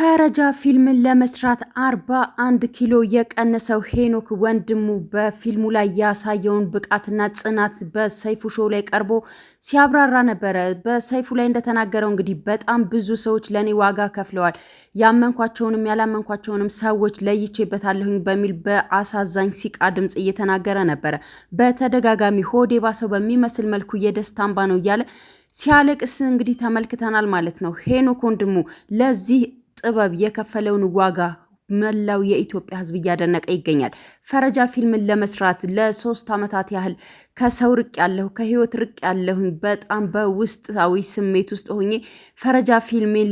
ፈረጃ ፊልምን ለመስራት 41 ኪሎ የቀነሰው ሄኖክ ወንድሙ በፊልሙ ላይ ያሳየውን ብቃትና ጽናት በሰይፉ ሾው ላይ ቀርቦ ሲያብራራ ነበረ። በሰይፉ ላይ እንደተናገረው እንግዲህ በጣም ብዙ ሰዎች ለኔ ዋጋ ከፍለዋል፣ ያመንኳቸውንም ያላመንኳቸውንም ሰዎች ለይቼበታለሁኝ በሚል በአሳዛኝ ሲቃ ድምጽ እየተናገረ ነበረ። በተደጋጋሚ ሆዴ ባሰው በሚመስል መልኩ የደስታ እንባ ነው እያለ ሲያለቅስ እንግዲህ ተመልክተናል ማለት ነው። ሄኖክ ወንድሙ ለዚህ ጥበብ የከፈለውን ዋጋ መላው የኢትዮጵያ ሕዝብ እያደነቀ ይገኛል። ፈረጃ ፊልምን ለመስራት ለ3 ዓመታት ያህል ከሰው ርቅ ያለሁ ከህይወት ርቅ ያለሁኝ በጣም በውስጣዊ ስሜት ውስጥ ሆኜ ፈረጃ ፊልሜን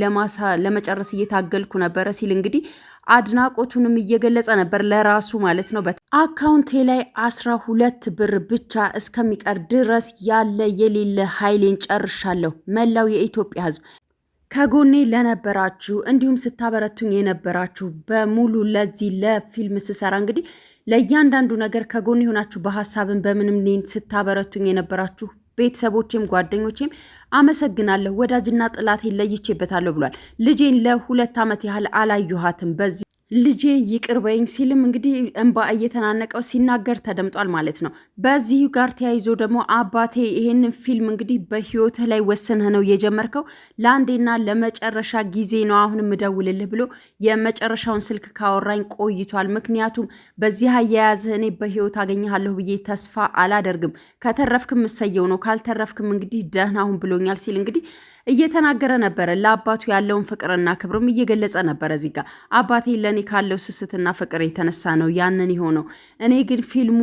ለመጨረስ እየታገልኩ ነበረ ሲል እንግዲህ አድናቆቱንም እየገለጸ ነበር ለራሱ ማለት ነው። አካውንቴ ላይ 12 ብር ብቻ እስከሚቀር ድረስ ያለ የሌለ ኃይሌን ጨርሻለሁ። መላው የኢትዮጵያ ሕዝብ ከጎኔ ለነበራችሁ እንዲሁም ስታበረቱኝ የነበራችሁ በሙሉ ለዚህ ለፊልም ስሰራ እንግዲህ ለእያንዳንዱ ነገር ከጎኔ ሆናችሁ በሀሳብን በምንም ስታበረቱኝ የነበራችሁ ቤተሰቦቼም ጓደኞቼም አመሰግናለሁ። ወዳጅና ጥላቴን ለይቼበታለሁ ብሏል። ልጄን ለ2 ዓመት ያህል አላየኋትም። በዚህ ልጄ ይቅር በይኝ ሲልም እንግዲህ እንባ እየተናነቀው ሲናገር ተደምጧል ማለት ነው። በዚህ ጋር ተያይዞ ደግሞ አባቴ ይሄንን ፊልም እንግዲህ በህይወትህ ላይ ወስነህ ነው የጀመርከው፣ ለአንዴና ለመጨረሻ ጊዜ ነው አሁን ምደውልልህ ብሎ የመጨረሻውን ስልክ ካወራኝ ቆይቷል። ምክንያቱም በዚህ አያያዝህ እኔ በህይወት አገኘሃለሁ ብዬ ተስፋ አላደርግም፣ ከተረፍክም እሰየው ነው፣ ካልተረፍክም እንግዲህ ደህና ሁን ብሎኛል ሲል እንግዲህ እየተናገረ ነበረ። ለአባቱ ያለውን ፍቅርና ክብርም እየገለጸ ነበረ። እዚህ ጋር አባቴ ለእኔ ካለው ስስትና ፍቅር የተነሳ ነው ያንን የሆነው። እኔ ግን ፊልሙ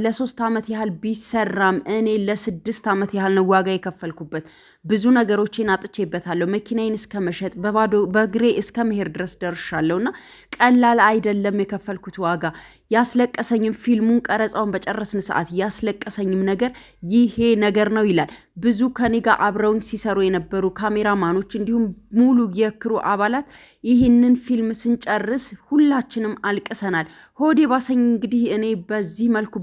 ለ3 ዓመት ያህል ቢሰራም እኔ ለ6 ዓመት ያህል ነው ዋጋ የከፈልኩበት። ብዙ ነገሮችን አጥቼበታለሁ። መኪናዬን እስከ መሸጥ በእግሬ እስከ መሄድ ድረስ ደርሻለሁ እና ቀላል አይደለም የከፈልኩት ዋጋ። ያስለቀሰኝም ፊልሙን ቀረጻውን በጨረስን ሰዓት ያስለቀሰኝም ነገር ይሄ ነገር ነው ይላል። ብዙ ከኔ ጋር አብረውኝ ሲሰሩ የነበሩ ካሜራማኖች እንዲሁም ሙሉ የክሩ አባላት ይህንን ፊልም ስንጨርስ ሁላችንም አልቅሰናል። ሆዴ ባሰኝ። እንግዲህ እኔ በዚህ መልኩ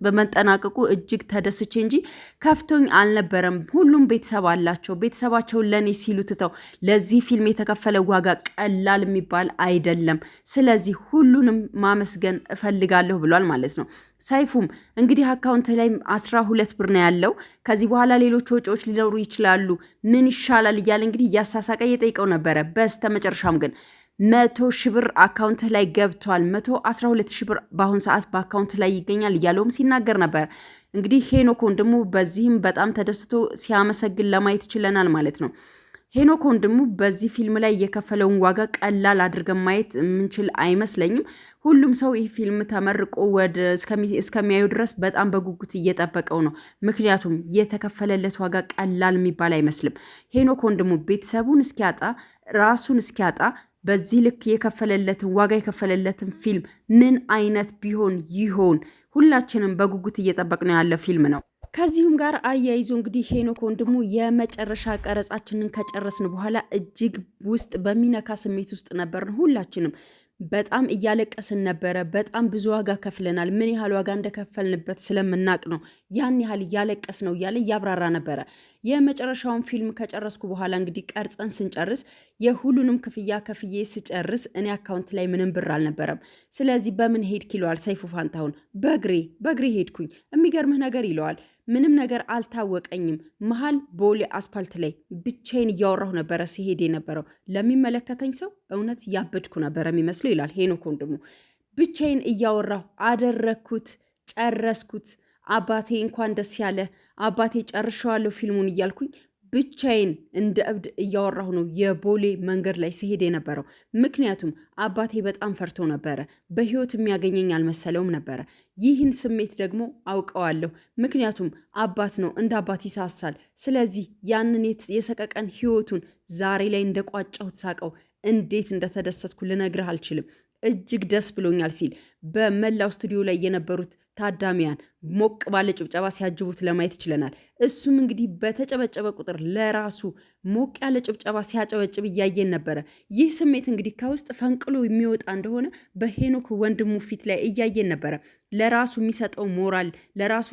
በመጠናቀቁ እጅግ ተደስቼ እንጂ ከፍቶኝ አልነበረም። ሁሉም ቤተሰብ አላቸው። ቤተሰባቸውን ለእኔ ሲሉ ትተው ለዚህ ፊልም የተከፈለ ዋጋ ቀላል የሚባል አይደለም። ስለዚህ ሁሉንም ማመስገን እፈልጋለሁ ብሏል ማለት ነው። ሰይፉም እንግዲህ አካውንት ላይ 12 ብር ነው ያለው። ከዚህ በኋላ ሌሎች ወጪዎች ሊኖሩ ይችላሉ፣ ምን ይሻላል እያለ እንግዲህ እያሳሳቀ እየጠይቀው ነበረ። በስተ መጨረሻም ግን 100 ሺህ ብር አካውንት ላይ ገብቷል። 112 ሺህ ብር በአሁን ሰዓት በአካውንት ላይ ይገኛል እያለውም ሲናገር ነበር። እንግዲህ ሄኖክ ወንድሙ በዚህም በጣም ተደስቶ ሲያመሰግን ለማየት ችለናል ማለት ነው። ሄኖክ ወንድሙ በዚህ ፊልም ላይ የከፈለውን ዋጋ ቀላል አድርገን ማየት የምንችል አይመስለኝም። ሁሉም ሰው ይህ ፊልም ተመርቆ እስከሚያዩ ድረስ በጣም በጉጉት እየጠበቀው ነው። ምክንያቱም የተከፈለለት ዋጋ ቀላል የሚባል አይመስልም። ሄኖክ ወንድሙ ቤተሰቡን እስኪያጣ ራሱን እስኪያጣ በዚህ ልክ የከፈለለትን ዋጋ የከፈለለትን ፊልም ምን አይነት ቢሆን ይሆን? ሁላችንም በጉጉት እየጠበቅነው ያለ ፊልም ነው። ከዚሁም ጋር አያይዞ እንግዲህ ሄኖክ ወንድሙ የመጨረሻ ቀረጻችንን ከጨረስን በኋላ እጅግ ውስጥ በሚነካ ስሜት ውስጥ ነበርን። ሁላችንም በጣም እያለቀስን ነበረ። በጣም ብዙ ዋጋ ከፍለናል። ምን ያህል ዋጋ እንደከፈልንበት ስለምናቅ ነው ያን ያህል እያለቀስ ነው እያለ እያብራራ ነበረ። የመጨረሻውን ፊልም ከጨረስኩ በኋላ እንግዲህ ቀርጸን ስንጨርስ የሁሉንም ክፍያ ከፍዬ ስጨርስ እኔ አካውንት ላይ ምንም ብር አልነበረም። ስለዚህ በምን ሄድክ ይለዋል ሰይፉ ፋንታሁን። በእግሬ ሄድኩኝ። የሚገርምህ ነገር ይለዋል ምንም ነገር አልታወቀኝም። መሀል ቦሌ አስፓልት ላይ ብቻዬን እያወራሁ ነበረ ሲሄድ የነበረው። ለሚመለከተኝ ሰው እውነት ያበድኩ ነበረ የሚመስለው ይላል ሄኖክ ወንድሙ። ብቻዬን እያወራሁ አደረግኩት፣ ጨረስኩት። አባቴ እንኳን ደስ ያለ አባቴ ጨርሸዋለሁ ፊልሙን እያልኩኝ ብቻዬን እንደ እብድ እያወራሁ ነው የቦሌ መንገድ ላይ ሲሄድ የነበረው። ምክንያቱም አባቴ በጣም ፈርቶ ነበረ። በህይወት የሚያገኘኝ አልመሰለውም ነበረ። ይህን ስሜት ደግሞ አውቀዋለሁ። ምክንያቱም አባት ነው፣ እንደ አባት ይሳሳል። ስለዚህ ያንን የሰቀቀን ህይወቱን ዛሬ ላይ እንደቋጨሁት ሳቀው እንዴት እንደተደሰትኩ ልነግርህ አልችልም። እጅግ ደስ ብሎኛል ሲል በመላው ስቱዲዮ ላይ የነበሩት ታዳሚያን ሞቅ ባለ ጭብጨባ ሲያጅቡት ለማየት ችለናል። እሱም እንግዲህ በተጨበጨበ ቁጥር ለራሱ ሞቅ ያለ ጭብጨባ ሲያጨበጭብ እያየን ነበረ። ይህ ስሜት እንግዲህ ከውስጥ ፈንቅሎ የሚወጣ እንደሆነ በሄኖክ ወንድሙ ፊት ላይ እያየን ነበረ። ለራሱ የሚሰጠው ሞራል፣ ለራሱ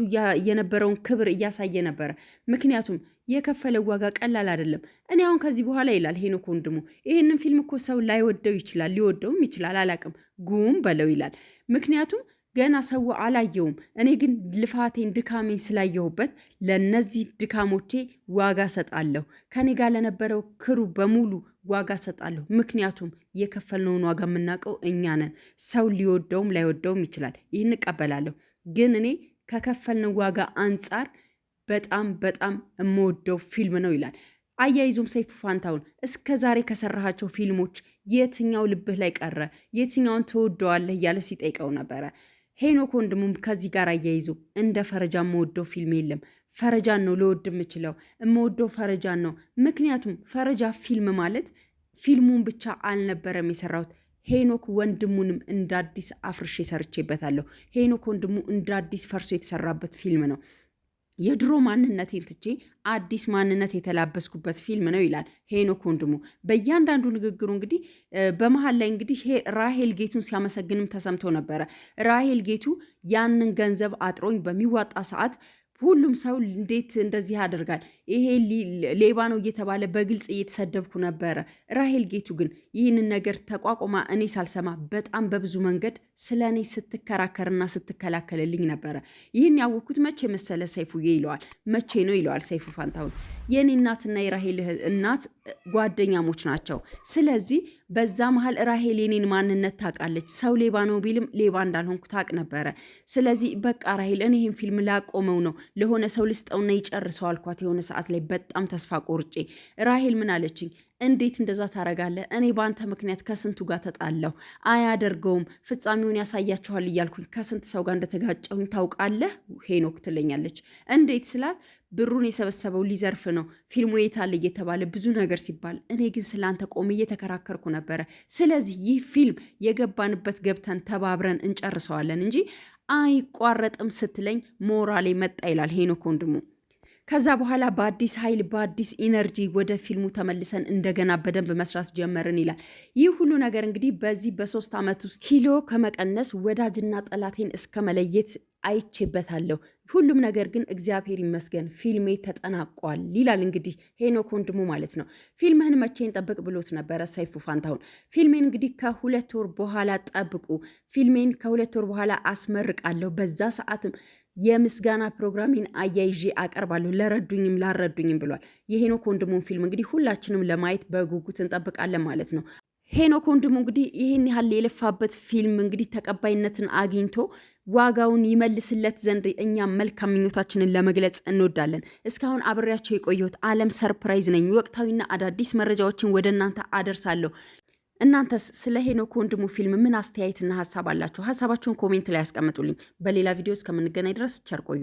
የነበረውን ክብር እያሳየ ነበረ። ምክንያቱም የከፈለው ዋጋ ቀላል አይደለም። እኔ አሁን ከዚህ በኋላ ይላል ሄኖክ ወንድሙ፣ ይህንን ፊልም እኮ ሰው ላይወደው ይችላል፣ ሊወደውም ይችላል፣ አላቅም፣ ጉም በለው ይላል። ምክንያቱም ገና ሰው አላየውም። እኔ ግን ልፋቴን ድካሜን ስላየሁበት ለነዚህ ድካሞቼ ዋጋ ሰጣለሁ። ከኔ ጋር ለነበረው ክሩ በሙሉ ዋጋ ሰጣለሁ። ምክንያቱም የከፈልነውን ዋጋ የምናውቀው እኛ ነን። ሰው ሊወደውም ላይወደውም ይችላል። ይህን እቀበላለሁ። ግን እኔ ከከፈልነው ዋጋ አንጻር በጣም በጣም የምወደው ፊልም ነው ይላል። አያይዞም ሰይፉ ፋንታሁን እስከ ዛሬ ከሰራሃቸው ፊልሞች የትኛው ልብህ ላይ ቀረ? የትኛውን ትወደዋለህ? እያለ ሲጠይቀው ነበረ። ሄኖክ ወንድሙም ከዚህ ጋር አያይዞ እንደ ፈረጃ የምወደው ፊልም የለም፣ ፈረጃን ነው ልወድ የምችለው፣ የምወደው ፈረጃን ነው። ምክንያቱም ፈረጃ ፊልም ማለት ፊልሙን ብቻ አልነበረም የሰራሁት፣ ሄኖክ ወንድሙንም እንደ አዲስ አፍርሼ ሰርቼበታለሁ። ሄኖክ ወንድሙ እንደ አዲስ ፈርሶ የተሰራበት ፊልም ነው። የድሮ ማንነቴን ትቼ አዲስ ማንነት የተላበስኩበት ፊልም ነው ይላል ሄኖክ ወንድሙ። በእያንዳንዱ ንግግሩ እንግዲህ በመሀል ላይ እንግዲህ ራሄል ጌቱን ሲያመሰግንም ተሰምቶ ነበረ። ራሄል ጌቱ ያንን ገንዘብ አጥሮኝ በሚዋጣ ሰዓት ሁሉም ሰው እንዴት እንደዚህ ያደርጋል፣ ይሄ ሌባ ነው እየተባለ በግልጽ እየተሰደብኩ ነበረ። ራሄል ጌቱ ግን ይህንን ነገር ተቋቁማ እኔ ሳልሰማ በጣም በብዙ መንገድ ስለ እኔ ስትከራከርና ስትከላከልልኝ ነበረ። ይህን ያወቅኩት መቼ መሰለ ሰይፉዬ ይለዋል። መቼ ነው ይለዋል ሰይፉ ፋንታሁን። የኔ እናትና የራሄል እናት ጓደኛሞች ናቸው። ስለዚህ በዛ መሀል ራሄል የኔን ማንነት ታውቃለች። ሰው ሌባ ነው ቢልም ሌባ እንዳልሆንኩ ታውቅ ነበረ። ስለዚህ በቃ ራሄል እኔ ይህን ፊልም ላቆመው ነው፣ ለሆነ ሰው ልስጠውና ይጨርሰው አልኳት። የሆነ ሰዓት ላይ በጣም ተስፋ ቆርጬ ራሄል ምን አለችኝ? እንዴት እንደዛ ታረጋለህ? እኔ በአንተ ምክንያት ከስንቱ ጋር ተጣላሁ። አያደርገውም፣ ፍጻሜውን ያሳያችኋል እያልኩኝ ከስንት ሰው ጋር እንደተጋጨሁኝ ታውቃለህ ሄኖክ ትለኛለች። እንዴት ስላት ብሩን የሰበሰበው ሊዘርፍ ነው፣ ፊልሙ የታለ እየተባለ ብዙ ነገር ሲባል፣ እኔ ግን ስላንተ ቆሜ እየተከራከርኩ ነበረ። ስለዚህ ይህ ፊልም የገባንበት ገብተን ተባብረን እንጨርሰዋለን እንጂ አይቋረጥም ስትለኝ ሞራሌ መጣ ይላል ሄኖክ ወንድሙ። ከዛ በኋላ በአዲስ ኃይል በአዲስ ኢነርጂ ወደ ፊልሙ ተመልሰን እንደገና በደንብ መስራት ጀመርን ይላል። ይህ ሁሉ ነገር እንግዲህ በዚህ በ3 ዓመት ውስጥ ኪሎ ከመቀነስ ወዳጅና ጠላቴን እስከ መለየት አይቼበታለሁ። ሁሉም ነገር ግን እግዚአብሔር ይመስገን ፊልሜ ተጠናቋል ይላል እንግዲህ ሄኖክ ወንድሙ ማለት ነው። ፊልምህን መቼን ጠብቅ ብሎት ነበረ ሰይፉ ፋንታሁን። ፊልሜን እንግዲህ ከ2 ወር በኋላ ጠብቁ፣ ፊልሜን ከ2 ወር በኋላ አስመርቃለሁ፣ በዛ ሰዓትም የምስጋና ፕሮግራሚን አያይዤ አቀርባለሁ ለረዱኝም ላረዱኝም ብሏል። የሄኖክ ወንድሙን ፊልም እንግዲህ ሁላችንም ለማየት በጉጉት እንጠብቃለን ማለት ነው። ሄኖክ ወንድሙ እንግዲህ ይህን ያህል የለፋበት ፊልም እንግዲህ ተቀባይነትን አግኝቶ ዋጋውን ይመልስለት ዘንድ እኛም መልካም ምኞታችንን ለመግለጽ እንወዳለን። እስካሁን አብሬያቸው የቆየሁት ዓለም ሰርፕራይዝ ነኝ። ወቅታዊና አዳዲስ መረጃዎችን ወደ እናንተ አደርሳለሁ። እናንተስ ስለ ሄኖክ ወንድሙ ፊልም ምን አስተያየትና ሀሳብ አላችሁ? ሀሳባችሁን ኮሜንት ላይ ያስቀምጡልኝ። በሌላ ቪዲዮ እስከምንገናኝ ድረስ ቸር ቆዩ።